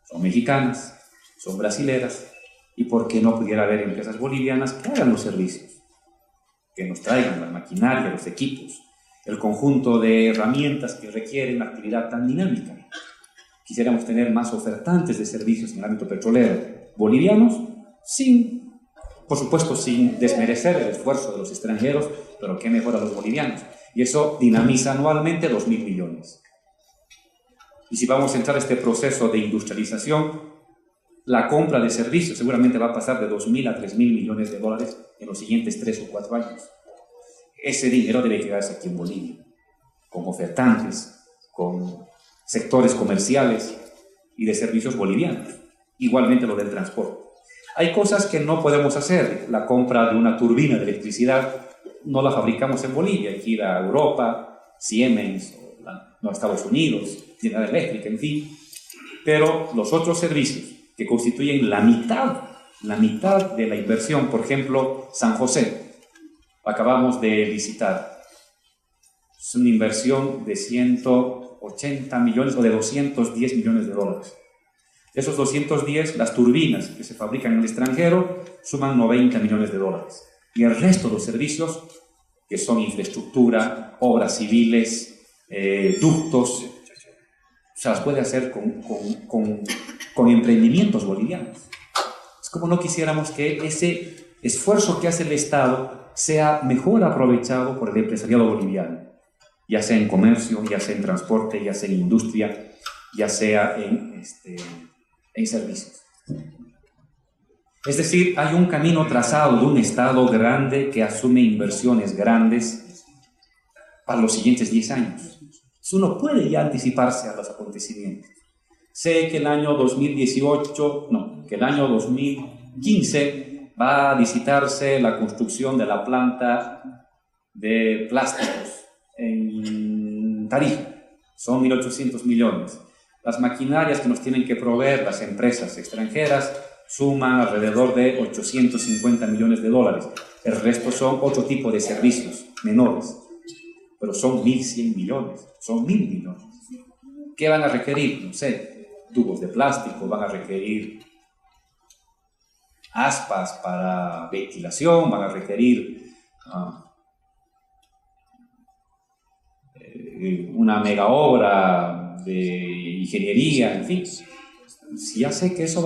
son mexicanas, son brasileras, y por qué no pudiera haber empresas bolivianas que hagan los servicios, que nos traigan la maquinaria, los equipos, el conjunto de herramientas que requieren una actividad tan dinámica. Quisiéramos tener más ofertantes de servicios en el ámbito petrolero bolivianos, por supuesto, sin desmerecer el esfuerzo de los extranjeros, pero qué mejor a los bolivianos. Y eso dinamiza anualmente 2.000 millones. Y si vamos a entrar a este proceso de industrialización, la compra de servicios seguramente va a pasar de 2.000 a 3.000 millones de dólares en los siguientes 3 o 4 años. Ese dinero debe quedarse aquí en Bolivia, con ofertantes, con sectores comerciales y de servicios bolivianos. Igualmente lo del transporte. Hay cosas que no podemos hacer. La compra de una turbina de electricidad no la fabricamos en Bolivia. Hay que ir a Europa, Siemens, o Estados Unidos, General Electric, en fin. Pero los otros servicios que constituyen la mitad de la inversión, por ejemplo, San José, acabamos de licitar. Es una inversión de 180 millones o de 210 millones de dólares. De esos 210, las turbinas que se fabrican en el extranjero suman 90 millones de dólares. Y el resto de los servicios, que son infraestructura, obras civiles, ductos, se las puede hacer con emprendimientos bolivianos. Es como no quisiéramos que ese esfuerzo que hace el Estado sea mejor aprovechado por el empresariado boliviano, ya sea en comercio, ya sea en transporte, ya sea en industria, ya sea en servicios. Es decir, hay un camino trazado de un Estado grande que asume inversiones grandes para los siguientes 10 años. Uno puede ya anticiparse a los acontecimientos. Sé que el año 2015 va a licitarse la construcción de la planta de plásticos en Tarija. Son 1.800 millones. Las maquinarias que nos tienen que proveer las empresas extranjeras suman alrededor de 850 millones de dólares. El resto son otro tipo de servicios menores, pero son 1.100 millones, son 1.000 millones. ¿Qué van a requerir? No sé, tubos de plástico, van a requerir aspas para ventilación, van a requerir una mega obra de ingeniería, en fin. Si ya sé que eso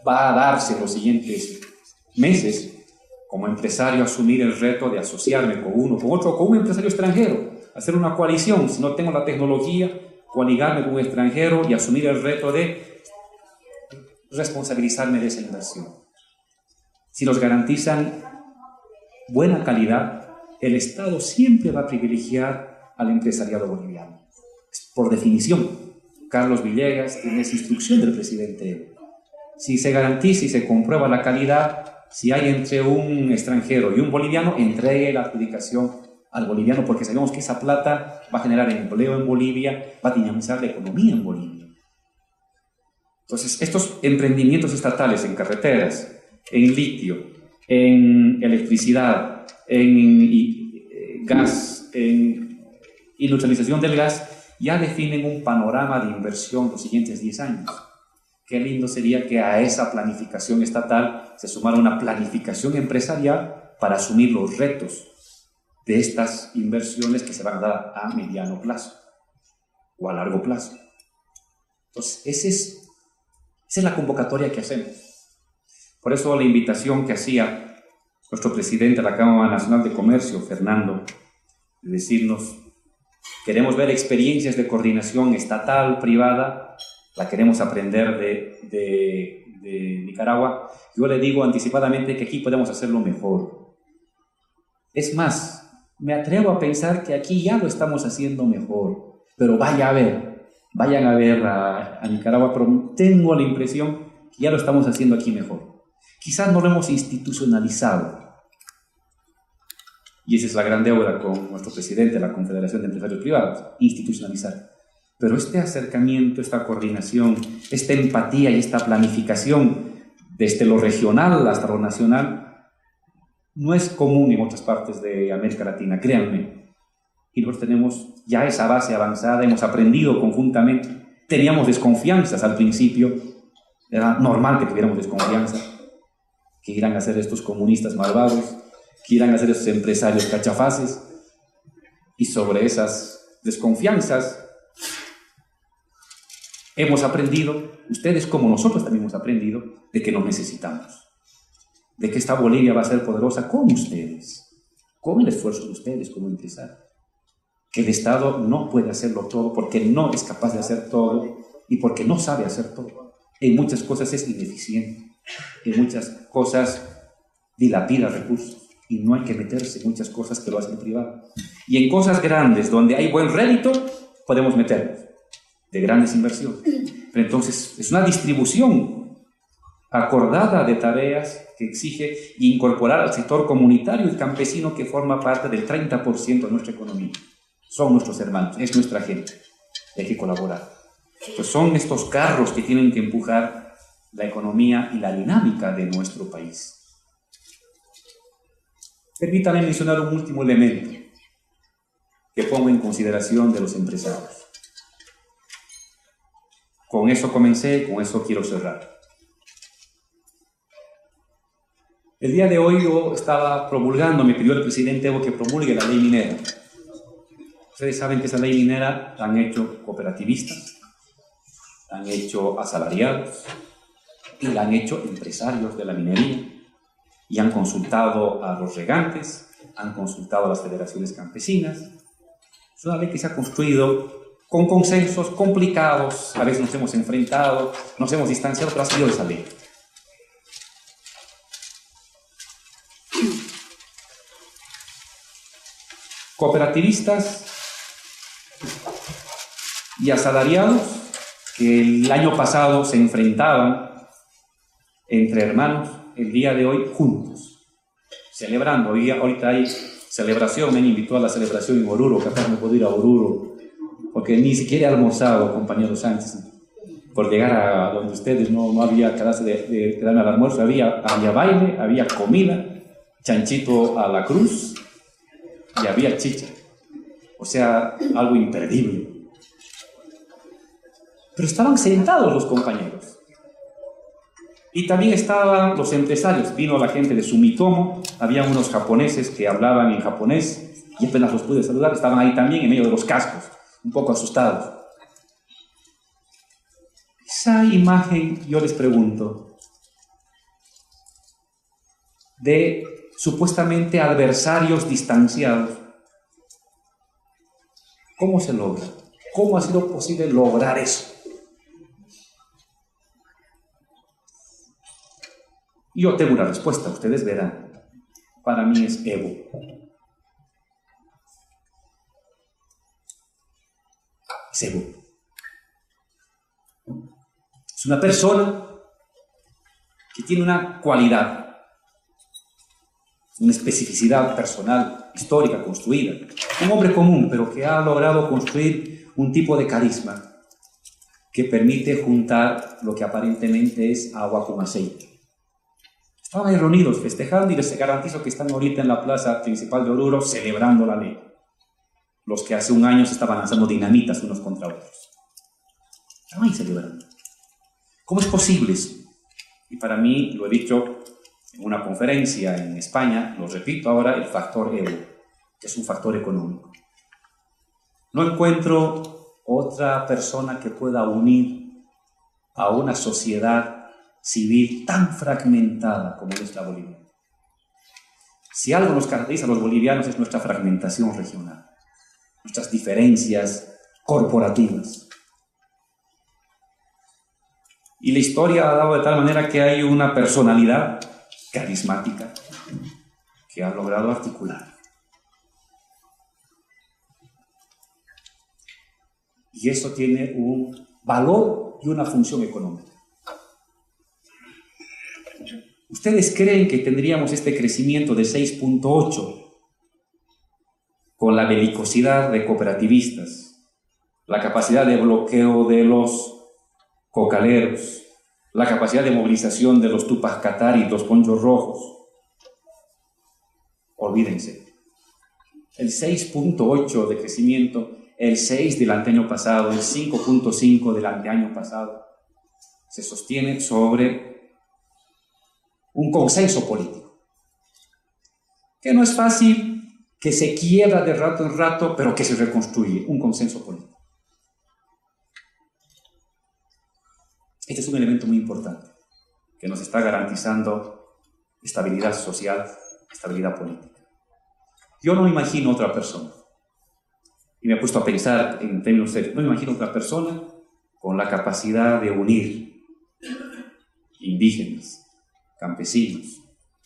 va a darse en los siguientes meses, como empresario asumir el reto de asociarme con uno, con otro, con un empresario extranjero, hacer una coalición, si no tengo la tecnología, coaligarme con un extranjero y asumir el reto de responsabilizarme de esa inversión. Si nos garantizan buena calidad, el Estado siempre va a privilegiar al empresariado boliviano. Por definición, Carlos Villegas tiene esa instrucción del presidente Evo. Si se garantiza y se comprueba la calidad, si hay entre un extranjero y un boliviano, entregue la adjudicación al boliviano, porque sabemos que esa plata va a generar empleo en Bolivia, va a dinamizar la economía en Bolivia. Entonces, estos emprendimientos estatales en carreteras, en litio, en electricidad, en gas, en industrialización del gas, ya definen un panorama de inversión los siguientes 10 años. Qué lindo sería que a esa planificación estatal se sumara una planificación empresarial para asumir los retos de estas inversiones que se van a dar a mediano plazo o a largo plazo. Entonces, esa es la convocatoria que hacemos. Por eso la invitación que hacía nuestro presidente de la Cámara Nacional de Comercio, Fernando, de decirnos, queremos ver experiencias de coordinación estatal, privada, la queremos aprender de Nicaragua. Yo le digo anticipadamente que aquí podemos hacerlo mejor. Es más, me atrevo a pensar que aquí ya lo estamos haciendo mejor, pero vayan a ver a Nicaragua, pero tengo la impresión que ya lo estamos haciendo aquí mejor. Quizás no lo hemos institucionalizado. Y esa es la gran deuda con nuestro presidente de la Confederación de Empresarios Privados, institucionalizar. Pero este acercamiento, esta coordinación, esta empatía y esta planificación desde lo regional hasta lo nacional no es común en otras partes de América Latina, créanme. Y nosotros tenemos ya esa base avanzada, hemos aprendido conjuntamente. Teníamos desconfianzas al principio, era normal que tuviéramos desconfianza, que irán a ser estos comunistas malvados, que irán a ser esos empresarios cachafaces, y sobre esas desconfianzas hemos aprendido, ustedes como nosotros también hemos aprendido, de que nos necesitamos, de que esta Bolivia va a ser poderosa con ustedes, con el esfuerzo de ustedes como empresarios, que el Estado no puede hacerlo todo porque no es capaz de hacer todo y porque no sabe hacer todo. En muchas cosas es ineficiente, en muchas cosas dilapida recursos y no hay que meterse en muchas cosas que lo hacen privado. Y en cosas grandes donde hay buen rédito podemos meternos de grandes inversiones. Pero entonces es una distribución acordada de tareas que exige incorporar al sector comunitario y campesino que forma parte del 30% de nuestra economía. Son nuestros hermanos, es nuestra gente. Hay que colaborar. Pues son estos carros que tienen que empujar la economía y la dinámica de nuestro país. Permítanme mencionar un último elemento que pongo en consideración de los empresarios. Con eso comencé, con eso quiero cerrar. El día de hoy yo estaba promulgando, me pidió el presidente Evo que promulgue la ley minera. Ustedes saben que esa ley minera la han hecho cooperativistas, la han hecho asalariados y la han hecho empresarios de la minería. Y han consultado a los regantes, han consultado a las federaciones campesinas. Es una ley que se ha construido con consensos complicados, a veces nos hemos enfrentado, nos hemos distanciado, pero ha salido esa ley. Cooperativistas y asalariados que el año pasado se enfrentaban entre hermanos, el día de hoy juntos, celebrando. Ahorita hay celebración, me han invitado a la celebración en Oruro, capaz me puedo ir a Oruro, porque ni siquiera he almorzado, compañero Sánchez, por llegar a donde ustedes no había clase de quedarme al almuerzo, había baile, había comida, chanchito a la cruz y había chicha, o sea, algo imperdible. Pero estaban sentados los compañeros. Y también estaban los empresarios, vino la gente de Sumitomo, había unos japoneses que hablaban en japonés y apenas los pude saludar, estaban ahí también en medio de los cascos, un poco asustados. Esa imagen, yo les pregunto, de supuestamente adversarios distanciados, ¿cómo se logra? ¿Cómo ha sido posible lograr eso? Yo tengo una respuesta, ustedes verán. para mí es Evo. Es Evo. Es una persona que tiene una cualidad, una especificidad personal, histórica, construida. Un hombre común, pero que ha logrado construir un tipo de carisma que permite juntar lo que aparentemente es agua con aceite. Estaban ahí reunidos festejando y les garantizo que están ahorita en la plaza principal de Oruro celebrando la ley. Los que hace un año se estaban lanzando dinamitas unos contra otros. Estaban ahí celebrando. ¿Cómo es posible eso? Y para mí, lo he dicho en una conferencia en España, lo repito ahora, el factor Evo, que es un factor económico. No encuentro otra persona que pueda unir a una sociedad civil tan fragmentada como es la boliviana. Si algo nos caracteriza a los bolivianos es nuestra fragmentación regional, nuestras diferencias corporativas. Y la historia ha dado de tal manera que hay una personalidad carismática que ha logrado articular. Y eso tiene un valor y una función económica. ¿Ustedes creen que tendríamos este crecimiento de 6.8 con la belicosidad de cooperativistas, la capacidad de bloqueo de los cocaleros, la capacidad de movilización de los Tupac Katari, los Ponchos Rojos? Olvídense. El 6.8 de crecimiento, el 6 del año pasado, el 5.5 del año pasado, se sostiene sobre un consenso político, que no es fácil, que se quiebra de rato en rato, pero que se reconstruye, un consenso político. Este es un elemento muy importante, que nos está garantizando estabilidad social, estabilidad política. Yo no me imagino otra persona, y me he puesto a pensar en términos serios, no me imagino otra persona con la capacidad de unir indígenas, campesinos,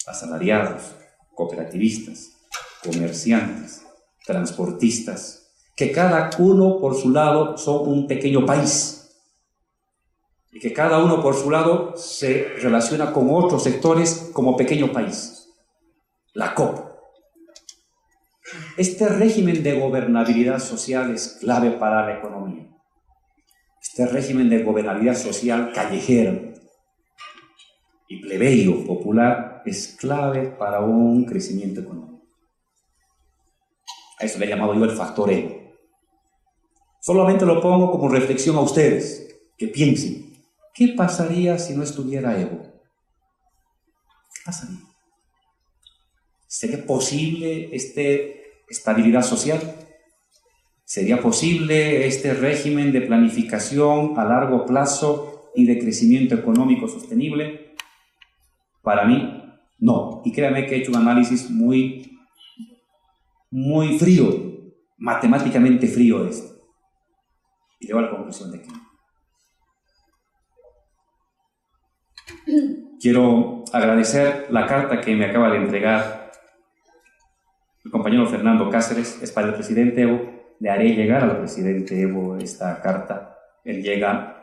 asalariados, cooperativistas, comerciantes, transportistas, que cada uno por su lado son un pequeño país y que cada uno por su lado se relaciona con otros sectores como pequeño país. La COP. Este régimen de gobernabilidad social es clave para la economía. Este régimen de gobernabilidad social callejero y plebeyo popular es clave para un crecimiento económico. A eso le he llamado yo el factor Evo. Solamente lo pongo como reflexión a ustedes, que piensen, ¿qué pasaría si no estuviera Evo? ¿Qué pasaría? ¿Sería posible esta estabilidad social? ¿Sería posible este régimen de planificación a largo plazo y de crecimiento económico sostenible? Para mí, no. Y créanme que he hecho un análisis muy frío, matemáticamente frío de esto. Y llego a la conclusión de que no. Quiero agradecer la carta que me acaba de entregar el compañero Fernando Cáceres, es para el presidente Evo. Le haré llegar al presidente Evo esta carta. Él llega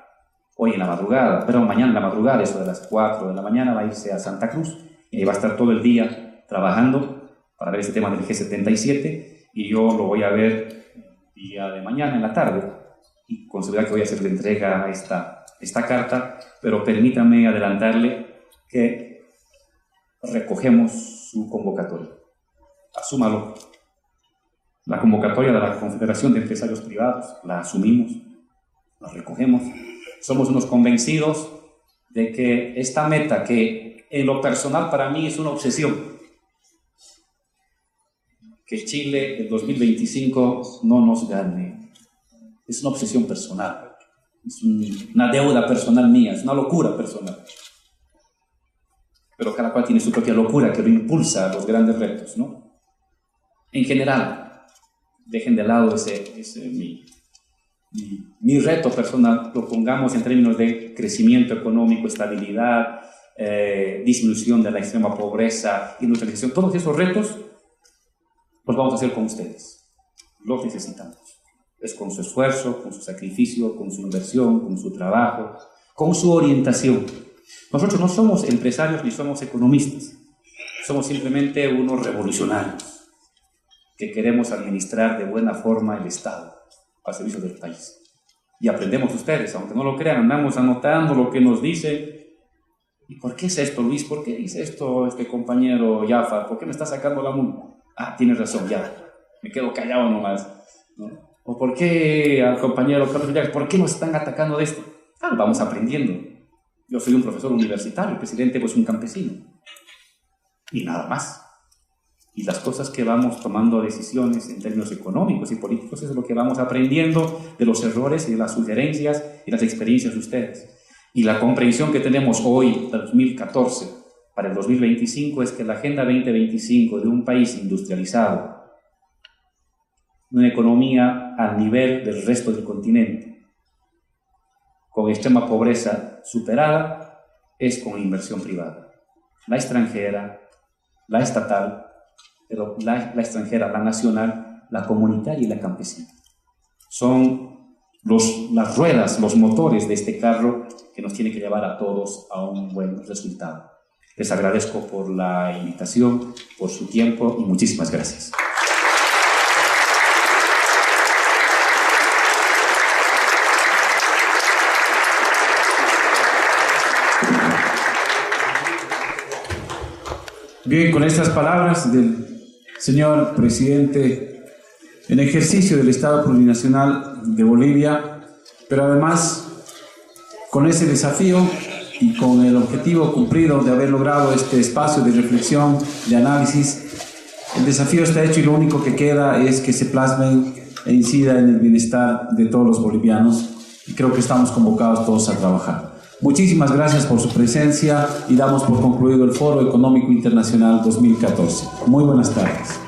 hoy en la madrugada, pero mañana en la madrugada, eso de las 4 de la mañana, va a irse a Santa Cruz y va a estar todo el día trabajando para ver este tema del G77, y yo lo voy a ver el día de mañana en la tarde, y con seguridad que voy a hacerle entrega a esta carta, pero permítame adelantarle que recogemos su convocatoria. Asúmalo. La convocatoria de la Confederación de Empresarios Privados la asumimos, la recogemos. Somos unos convencidos de que esta meta, que en lo personal para mí es una obsesión, que Chile en 2025 no nos gane, es una obsesión personal, es una deuda personal mía, es una locura personal. Pero cada cual tiene su propia locura que lo impulsa a los grandes retos, ¿no? En general, dejen de lado mi reto personal, lo pongamos en términos de crecimiento económico, estabilidad, disminución de la extrema pobreza, industrialización, todos esos retos los vamos a hacer con ustedes. Los necesitamos. Es con su esfuerzo, con su sacrificio, con su inversión, con su trabajo, con su orientación. Nosotros no somos empresarios ni somos economistas. Somos simplemente unos revolucionarios que queremos administrar de buena forma el Estado al servicio del país. Y aprendemos de ustedes, aunque no lo crean, andamos anotando lo que nos dicen. ¿Y por qué es esto, Luis? ¿Por qué dice esto este compañero Jafar? ¿Por qué me está sacando la multa? Ah, tienes razón, ya. Me quedo callado nomás, ¿no? ¿O por qué al compañero Carlos Villegas? ¿Por qué nos están atacando de esto? Ah, vamos aprendiendo. Yo soy un profesor universitario, el presidente pues un campesino. Y nada más. Y las cosas que vamos tomando decisiones en términos económicos y políticos es lo que vamos aprendiendo de los errores y de las sugerencias y las experiencias de ustedes. Y la comprensión que tenemos hoy, del 2014, para el 2025, es que la Agenda 2025 de un país industrializado, una economía al nivel del resto del continente, con extrema pobreza superada, es con inversión privada. La extranjera, la estatal, pero la extranjera, la nacional, la comunitaria y la campesina. Son las ruedas, los motores de este carro que nos tiene que llevar a todos a un buen resultado. Les agradezco por la invitación, por su tiempo y muchísimas gracias. Bien, con estas palabras del señor presidente en ejercicio del Estado Plurinacional de Bolivia, pero además con ese desafío y con el objetivo cumplido de haber logrado este espacio de reflexión, de análisis, el desafío está hecho y lo único que queda es que se plasmen e incida en el bienestar de todos los bolivianos, y creo que estamos convocados todos a trabajar. Muchísimas gracias por su presencia y damos por concluido el Foro Económico Internacional 2014. Muy buenas tardes.